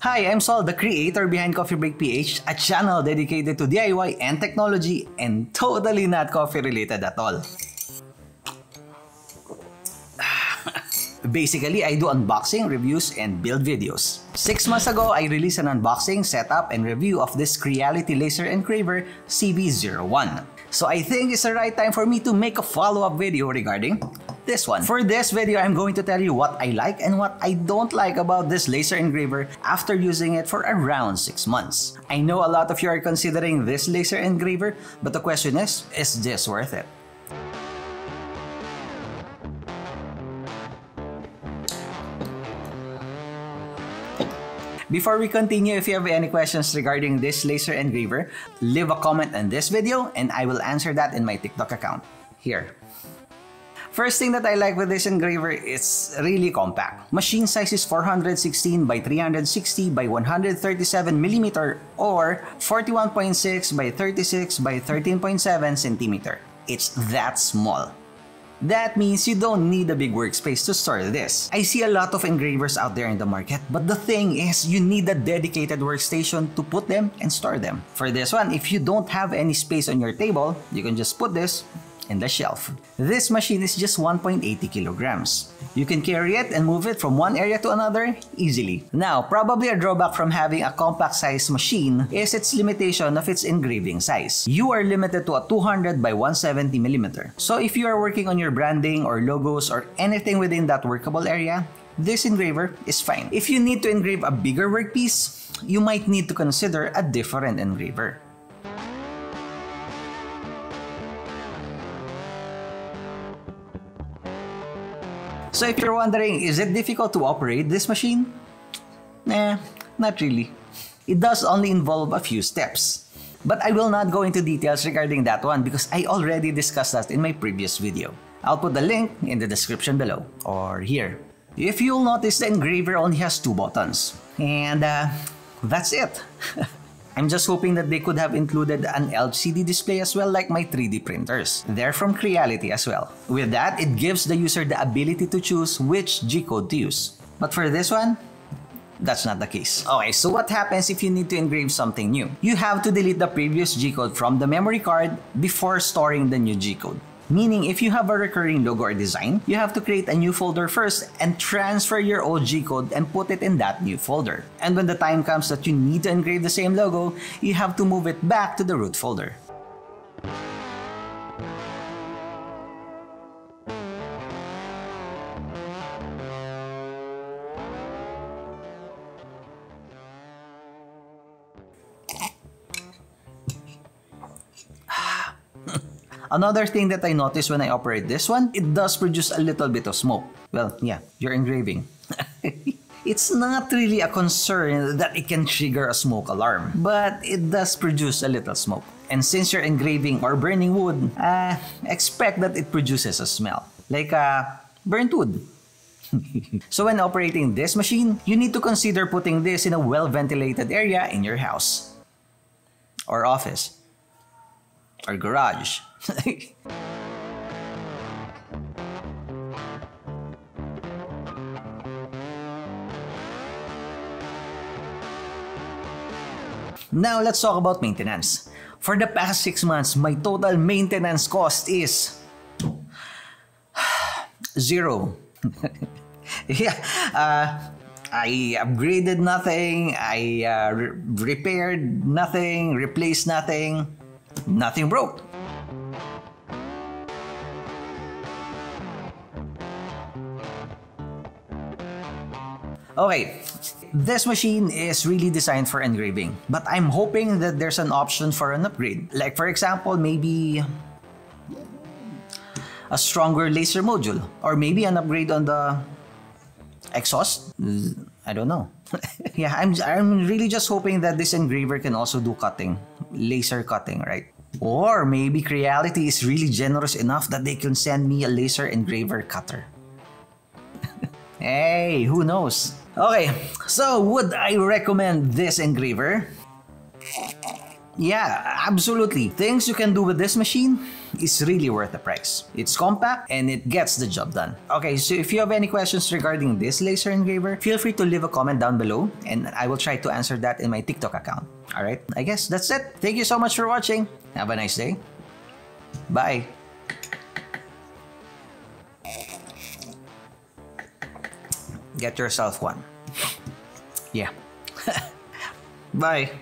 Hi, I'm Sol, the creator behind Coffee Break PH, a channel dedicated to DIY and technology and totally not coffee related at all. Basically, I do unboxing, reviews, and build videos. 6 months ago, I released an unboxing, setup, and review of this Creality Laser Engraver CV-01. So I think it's the right time for me to make a follow-up video regarding this one. For this video, I'm going to tell you what I like and what I don't like about this laser engraver after using it for around 6 months. I know a lot of you are considering this laser engraver, but the question is this worth it? Before we continue, if you have any questions regarding this laser engraver, leave a comment on this video and I will answer that in my TikTok account. Here. First thing that I like with this engraver is really compact. Machine size is 416 by 360 by 137mm or 41.6 by 36 by 13.7 cm. It's that small. That means you don't need a big workspace to store this. I see a lot of engravers out there in the market, but the thing is you need a dedicated workstation to put them and store them. For this one, if you don't have any space on your table, you can just put this in the shelf. This machine is just 1.80 kilograms. You can carry it and move it from one area to another easily. Now, probably a drawback from having a compact size machine is its limitation of its engraving size. You are limited to a 200 by 170mm. So if you are working on your branding or logos or anything within that workable area, this engraver is fine. If you need to engrave a bigger workpiece, you might need to consider a different engraver. So if you're wondering, is it difficult to operate this machine? Nah, not really. It does only involve a few steps. But I will not go into details regarding that one because I already discussed that in my previous video. I'll put the link in the description below or here. If you'll notice, the engraver only has 2 buttons. And that's it. I'm just hoping that they could have included an LCD display as well like my 3D printers. They're from Creality as well. With that, it gives the user the ability to choose which G-code to use. But for this one, that's not the case. Okay, so what happens if you need to engrave something new? You have to delete the previous G-code from the memory card before storing the new G-code. Meaning, if you have a recurring logo or design, you have to create a new folder first and transfer your old G-code and put it in that new folder. And when the time comes that you need to engrave the same logo, you have to move it back to the root folder. Another thing that I noticed when I operate this one, it does produce a little bit of smoke. Well, yeah, you're engraving. It's not really a concern that it can trigger a smoke alarm, but it does produce a little smoke. And since you're engraving or burning wood, expect that it produces a smell, like burnt wood. So when operating this machine, you need to consider putting this in a well-ventilated area in your house, or office, or garage. Now let's talk about maintenance. For the past 6 months, my total maintenance cost is 0. Yeah, I upgraded nothing, I repaired nothing, replaced nothing, nothing broke. Okay, this machine is really designed for engraving, but I'm hoping that there's an option for an upgrade. Like for example, maybe a stronger laser module, or maybe an upgrade on the exhaust. I don't know. Yeah, I'm really just hoping that this engraver can also do cutting, laser cutting, right? Or maybe Creality is really generous enough that they can send me a laser engraver cutter. Hey, who knows? Okay, so would I recommend this engraver? Yeah, absolutely. Things you can do with this machine is really worth the price. It's compact and it gets the job done. Okay, so if you have any questions regarding this laser engraver, feel free to leave a comment down below and I will try to answer that in my TikTok account. Alright, I guess that's it. Thank you so much for watching. Have a nice day. Bye. Get yourself one. Yeah. Bye.